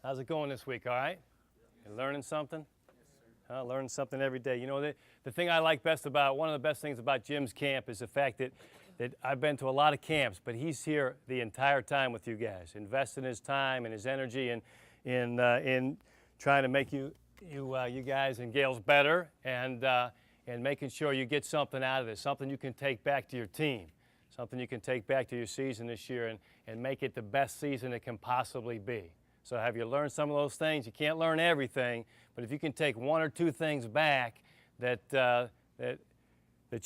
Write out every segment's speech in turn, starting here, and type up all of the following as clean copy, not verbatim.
How's it going this week, all right? You learning something? Learning something every day. You know, the thing I like best about, one of the best things about Jim's camp is the fact that I've been to a lot of camps, but he's here the entire time with you guys, investing his time and his energy in trying to make you guys and gals better and making sure you get something out of this, something you can take back to your team, something you can take back to your season this year and make it the best season it can possibly be. So have you learned some of those things? You can't learn everything, but if you can take one or two things back that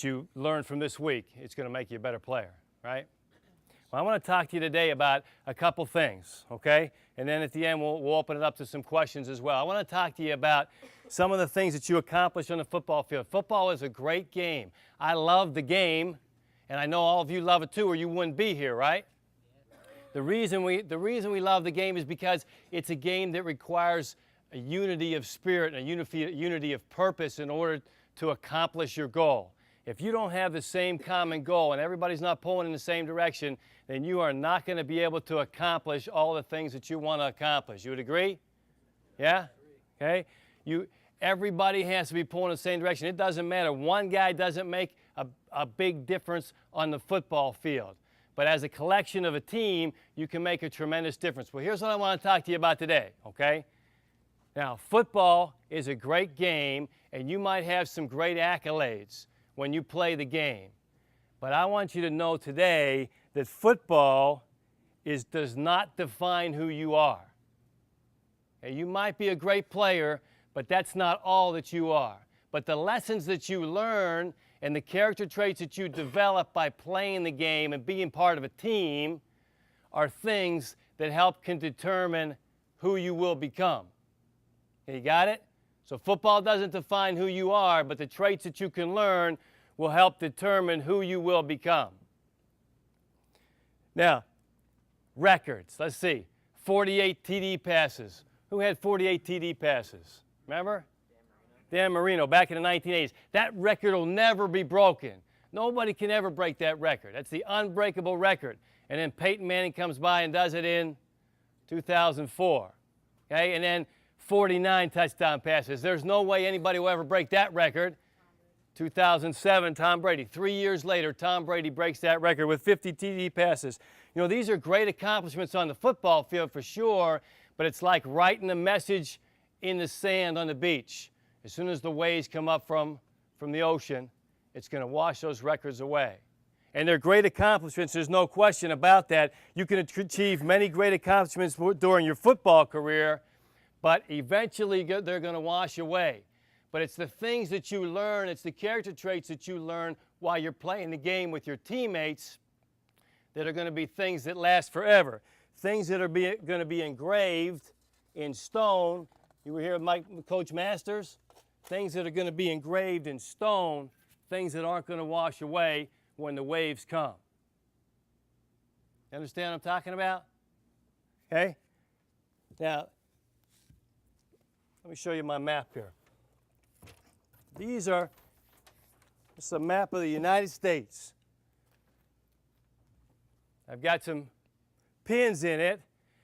you learned from this week, it's going to make you a better player, right? Well, I want to talk to you today about a couple things, okay? And then at the end, we'll open it up to some questions as well. I want to talk to you about some of the things that you accomplish on the football field. Football is a great game. I love the game, and I know all of you love it too, or you wouldn't be here, right? The reason we love the game is because it's a game that requires a unity of spirit and a unity of purpose in order to accomplish your goal. If you don't have the same common goal and everybody's not pulling in the same direction, then you are not going to be able to accomplish all the things that you want to accomplish. You would agree? Yeah? Okay? Everybody has to be pulling in the same direction. It doesn't matter. One guy doesn't make a big difference on the football field. But as a collection of a team, you can make a tremendous difference. Well, here's what I want to talk to you about today, okay? Now, football is a great game, and you might have some great accolades when you play the game. But I want you to know today that football does not define who you are. Okay, you might be a great player, but that's not all that you are. But the lessons that you learn and the character traits that you develop by playing the game and being part of a team are things that can determine who you will become. Okay, you got it? So football doesn't define who you are, but the traits that you can learn will help determine who you will become. Now, records. Let's see. 48 TD passes. Who had 48 TD passes? Remember? Dan Marino back in the 1980s. That record will never be broken. Nobody can ever break that record. That's the unbreakable record. And then Peyton Manning comes by and does it in 2004. Okay? And then 49 touchdown passes. There's no way anybody will ever break that record. 2007, Tom Brady. 3 years later, Tom Brady breaks that record with 50 TD passes. You know, these are great accomplishments on the football field for sure, but it's like writing a message in the sand on the beach. As soon as the waves come up from the ocean, it's going to wash those records away. And they're great accomplishments. There's no question about that. You can achieve many great accomplishments during your football career, but eventually they're going to wash away. But it's the things that you learn, it's the character traits that you learn while you're playing the game with your teammates that are going to be things that last forever. Things that are going to be engraved in stone. You were here with Coach Masters? Things that are going to be engraved in stone, things that aren't going to wash away when the waves come. You understand what I'm talking about? Okay? Now, let me show you my map here. This is a map of the United States. I've got some pins in it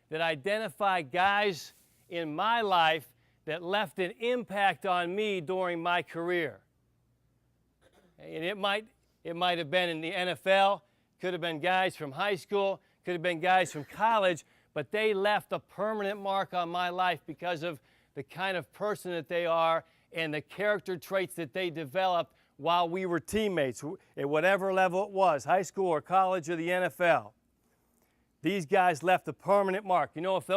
that identify guys in my life that left an impact on me during my career. And it might have been in the NFL, could have been guys from high school, could have been guys from college, but they left a permanent mark on my life because of the kind of person that they are and the character traits that they developed while we were teammates at whatever level it was, high school or college or the NFL. These guys left a permanent mark. You know, if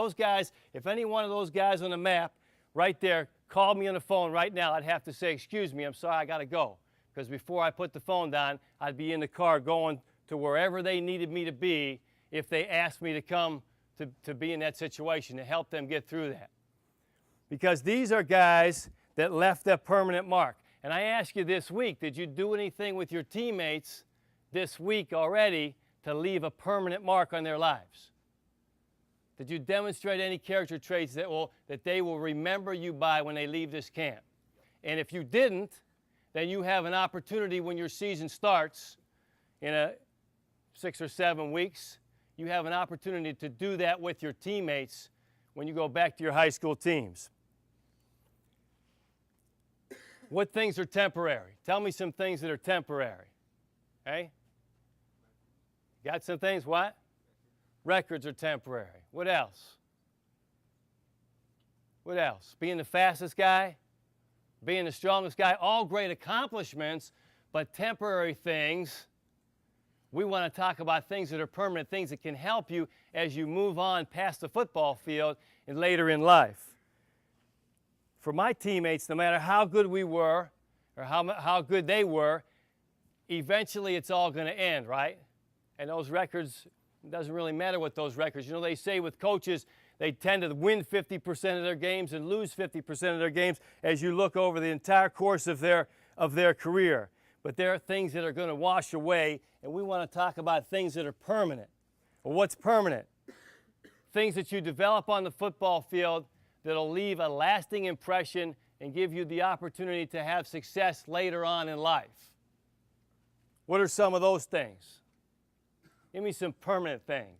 any one of those guys on the map right there called me on the phone right now, I'd have to say, excuse me, I'm sorry, I got to go. Because before I put the phone down, I'd be in the car going to wherever they needed me to be if they asked me to come to be in that situation, to help them get through that. Because these are guys that left a permanent mark. And I ask you this week, did you do anything with your teammates this week already to leave a permanent mark on their lives? Did you demonstrate any character traits that they will remember you by when they leave this camp? And if you didn't, then you have an opportunity when your season starts in 6 or 7 weeks. You have an opportunity to do that with your teammates when you go back to your high school teams. What things are temporary? Tell me some things that are temporary. Okay? Got some things, what? Records are temporary. What else? What else? Being the fastest guy, being the strongest guy, all great accomplishments, but temporary things. We want to talk about things that are permanent, things that can help you as you move on past the football field and later in life. For my teammates, no matter how good we were or how good they were, eventually it's all going to end, right? And those records, it doesn't really matter what those records. You know, they say with coaches, they tend to win 50% of their games and lose 50% of their games as you look over the entire course of their career. But there are things that are going to wash away, and we want to talk about things that are permanent. Well, what's permanent? Things that you develop on the football field that'll leave a lasting impression and give you the opportunity to have success later on in life. What are some of those things? Give me some permanent things.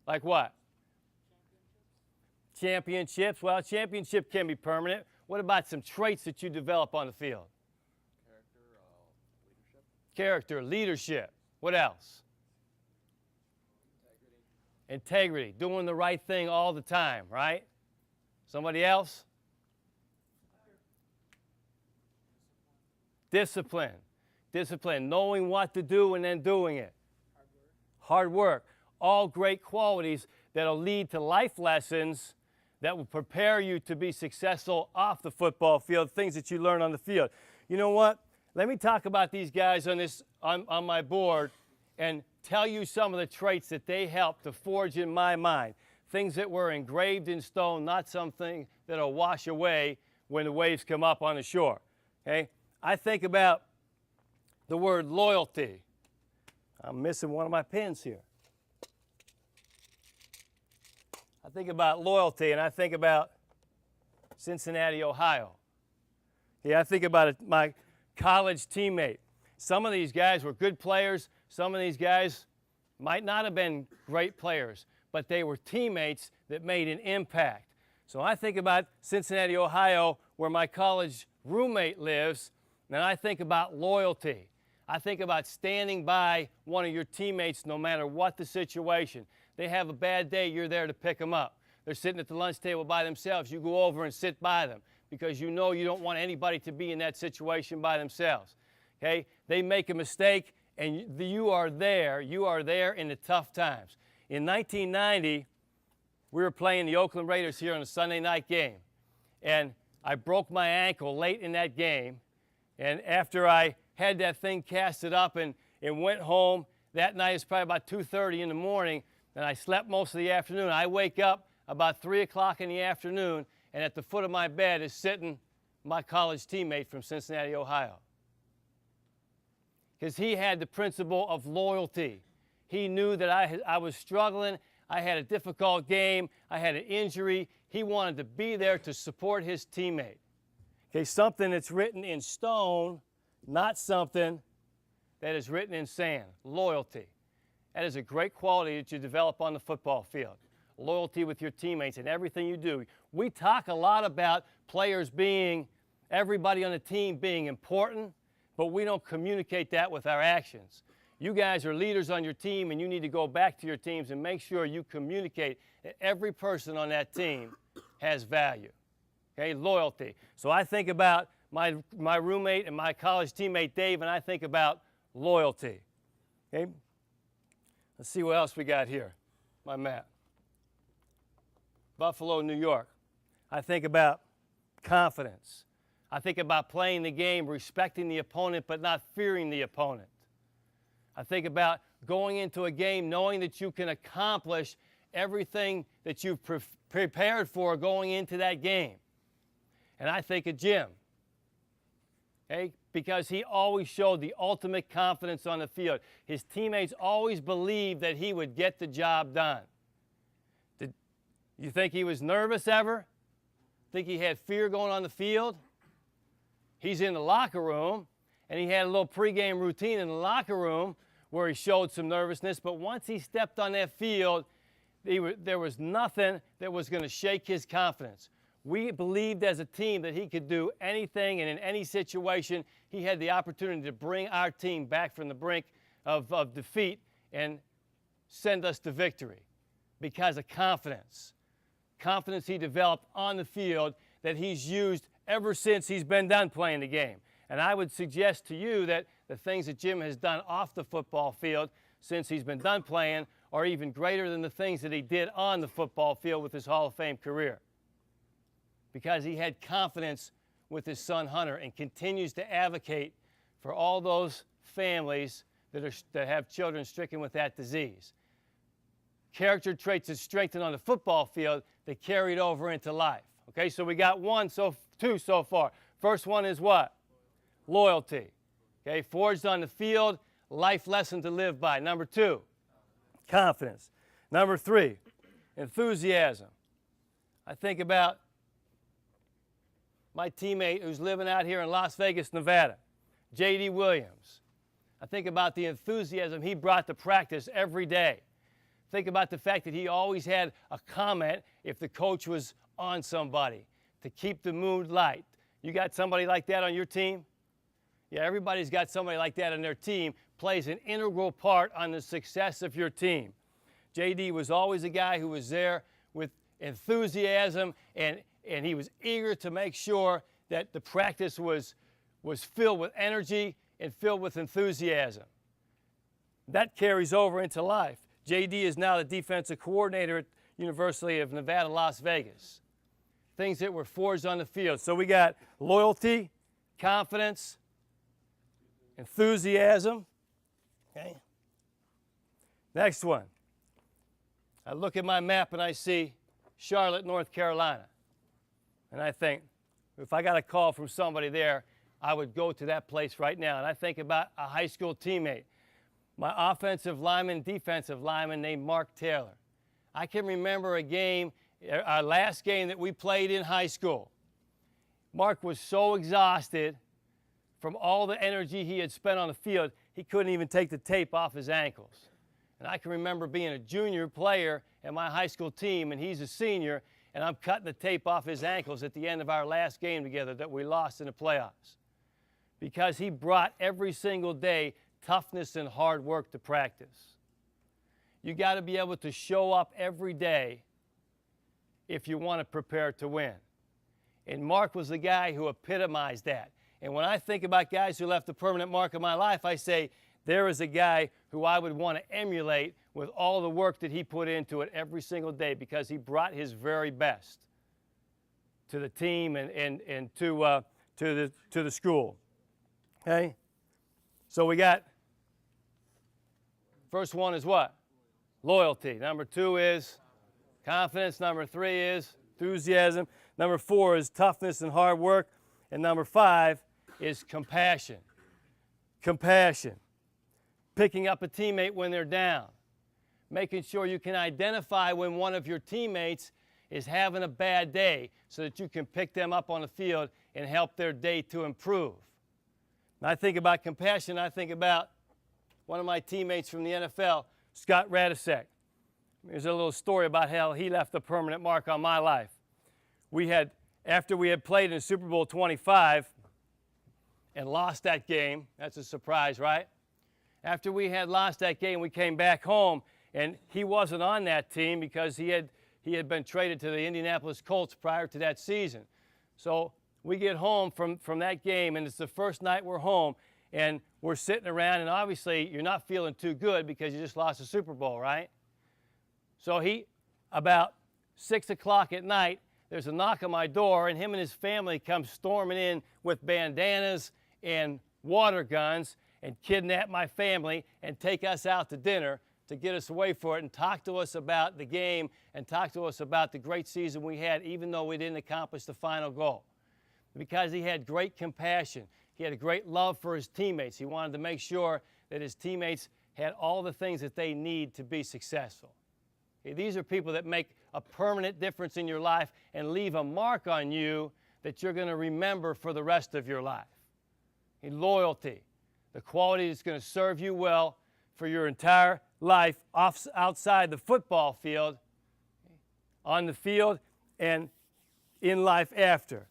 Like what? Championships. Well, championship can be permanent. What about some traits that you develop on the field? Character, leadership. What else? Integrity. Doing the right thing all the time, right? Somebody else? Discipline. Discipline. Knowing what to do and then doing it. Hard work. All great qualities that'll lead to life lessons that will prepare you to be successful off the football field, things that you learn on the field. You know what? Let me talk about these guys on my board and tell you some of the traits that they helped to forge in my mind. Things that were engraved in stone, not something that'll wash away when the waves come up on the shore. Okay? I think about the word loyalty. I'm missing one of my pens here. I think about loyalty, and I think about Cincinnati, Ohio. Yeah, I think about my college teammate. Some of these guys were good players. Some of these guys might not have been great players, but they were teammates that made an impact. So I think about Cincinnati, Ohio, where my college roommate lives, and I think about loyalty. I think about standing by one of your teammates no matter what the situation. They have a bad day, you're there to pick them up. They're sitting at the lunch table by themselves. You go over and sit by them because you know you don't want anybody to be in that situation by themselves. Okay? They make a mistake, and you are there. You are there in the tough times. In 1990, we were playing the Oakland Raiders here on a Sunday night game, and I broke my ankle late in that game, and after I had that thing casted up and went home, that night it's probably about 2:30 in the morning, and I slept most of the afternoon. I wake up about 3 o'clock in the afternoon, and at the foot of my bed is sitting my college teammate from Cincinnati, Ohio. Because he had the principle of loyalty. He knew that I was struggling. I had a difficult game. I had an injury. He wanted to be there to support his teammate. Okay, something that's written in stone, not something that is written in sand. Loyalty. That is a great quality that you develop on the football field. Loyalty with your teammates and everything you do. We talk a lot about players being, everybody on the team being important, but we don't communicate that with our actions. You guys are leaders on your team, and you need to go back to your teams and make sure you communicate that every person on that team has value. Okay, loyalty. So I think about my roommate and my college teammate Dave, and I think about loyalty. Okay? Let's see what else we got here. My map. Buffalo, New York. I think about confidence. I think about playing the game, respecting the opponent, but not fearing the opponent. I think about going into a game knowing that you can accomplish everything that you've prepared for going into that game. And I think of Jim, okay, because he always showed the ultimate confidence on the field. His teammates always believed that he would get the job done. Did you think he was nervous ever? Think he had fear going on the field? He's in the locker room, and he had a little pregame routine in the locker room where he showed some nervousness, but once he stepped on that field, There was nothing that was going to shake his confidence. We believed as a team that he could do anything, and in any situation, he had the opportunity to bring our team back from the brink of defeat and send us to victory because of confidence. Confidence he developed on the field that he's used ever since he's been done playing the game. And I would suggest to you that the things that Jim has done off the football field since he's been done playing are even greater than the things that he did on the football field with his Hall of Fame career. Because he had confidence with his son Hunter and continues to advocate for all those families that have children stricken with that disease. Character traits that strengthened on the football field that carried over into life. Okay, so we got two so far. First one is what? Loyalty. Okay, forged on the field, life lesson to live by. Number 2, confidence. Number 3, enthusiasm. I think about my teammate who's living out here in Las Vegas, Nevada, J.D. Williams. I think about the enthusiasm he brought to practice every day. Think about the fact that he always had a comment if the coach was on somebody to keep the mood light. You got somebody like that on your team? Yeah, everybody's got somebody like that on their team, plays an integral part on the success of your team. J.D. was always a guy who was there with enthusiasm, and he was eager to make sure that the practice was filled with energy and filled with enthusiasm. That carries over into life. J.D. is now the defensive coordinator at University of Nevada, Las Vegas. Things that were forged on the field. So we got loyalty, confidence, enthusiasm. Okay. Next one. I look at my map and I see Charlotte, North Carolina. And I think, if I got a call from somebody there, I would go to that place right now. And I think about a high school teammate, my offensive lineman, defensive lineman named Mark Taylor. I can remember a game, our last game that we played in high school. Mark was so exhausted from all the energy he had spent on the field, he couldn't even take the tape off his ankles. And I can remember being a junior player in my high school team, and he's a senior, and I'm cutting the tape off his ankles at the end of our last game together that we lost in the playoffs. Because he brought every single day toughness and hard work to practice. You got to be able to show up every day if you want to prepare to win. And Mark was the guy who epitomized that. And when I think about guys who left a permanent mark in my life, I say, there is a guy who I would want to emulate with all the work that he put into it every single day, because he brought his very best to the team and to the school. Okay? So we got, first one is what? Loyalty. Number 2 is confidence. Number 3 is enthusiasm. Number 4 is toughness and hard work. And number 5 is compassion. Compassion. Picking up a teammate when they're down. Making sure you can identify when one of your teammates is having a bad day so that you can pick them up on the field and help their day to improve. And I think about compassion, I think about one of my teammates from the NFL, Scott Radisek. There's a little story about how he left a permanent mark on my life. After we had played in Super Bowl 25 and lost that game, that's a surprise, right? After we had lost that game, we came back home, and he wasn't on that team because he had been traded to the Indianapolis Colts prior to that season. So we get home from that game, and it's the first night we're home, and we're sitting around, and obviously you're not feeling too good because you just lost the Super Bowl, right? So about 6 o'clock at night, there's a knock on my door, and him and his family come storming in with bandanas and water guns and kidnap my family and take us out to dinner to get us away for it and talk to us about the game and talk to us about the great season we had, even though we didn't accomplish the final goal. Because he had great compassion. He had a great love for his teammates. He wanted to make sure that his teammates had all the things that they need to be successful. Okay, these are people that make a permanent difference in your life and leave a mark on you that you're going to remember for the rest of your life. Okay, loyalty, the quality that's going to serve you well for your entire life outside the football field on the field and in life after.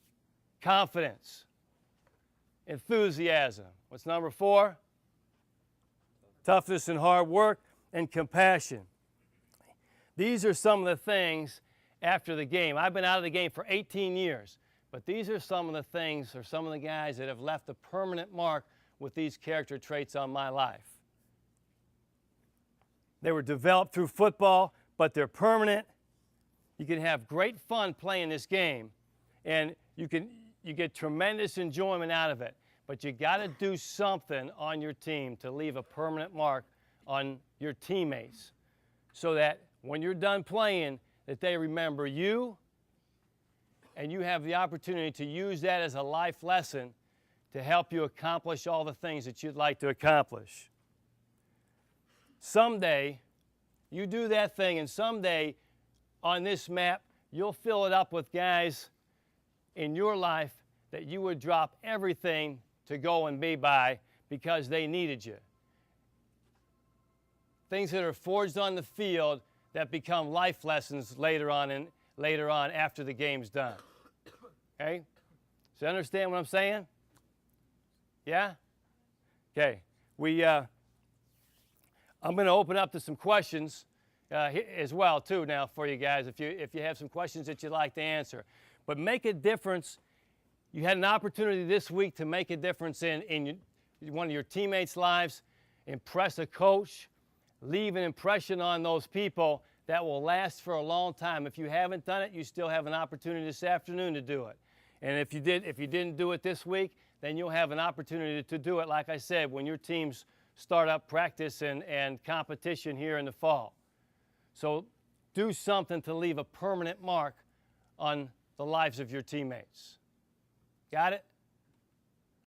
Confidence, enthusiasm. What's number 4? Toughness and hard work and compassion. These are some of the things after the game. I've been out of the game for 18 years, but these are some of the things or some of the guys that have left a permanent mark with these character traits on my life. They were developed through football, but they're permanent. You can have great fun playing this game, and you get tremendous enjoyment out of it. But you got to do something on your team to leave a permanent mark on your teammates so that when you're done playing, that they remember you, and you have the opportunity to use that as a life lesson to help you accomplish all the things that you'd like to accomplish. Someday, you do that thing, and someday on this map, you'll fill it up with guys in your life that you would drop everything to go and be by because they needed you. Things that are forged on the field that become life lessons later on after the game's done. Okay? So you understand what I'm saying? Yeah? Okay. I'm going to open up to some questions as well too now for you guys if you have some questions that you'd like to answer. But make a difference. You had an opportunity this week to make a difference in one of your teammates' lives, impress a coach, leave an impression on those people that will last for a long time. If you haven't done it, you still have an opportunity this afternoon to do it. And if you didn't do it this week, then you'll have an opportunity to do it, like I said, when your teams start up practice and competition here in the fall. So do something to leave a permanent mark on the lives of your teammates. Got it?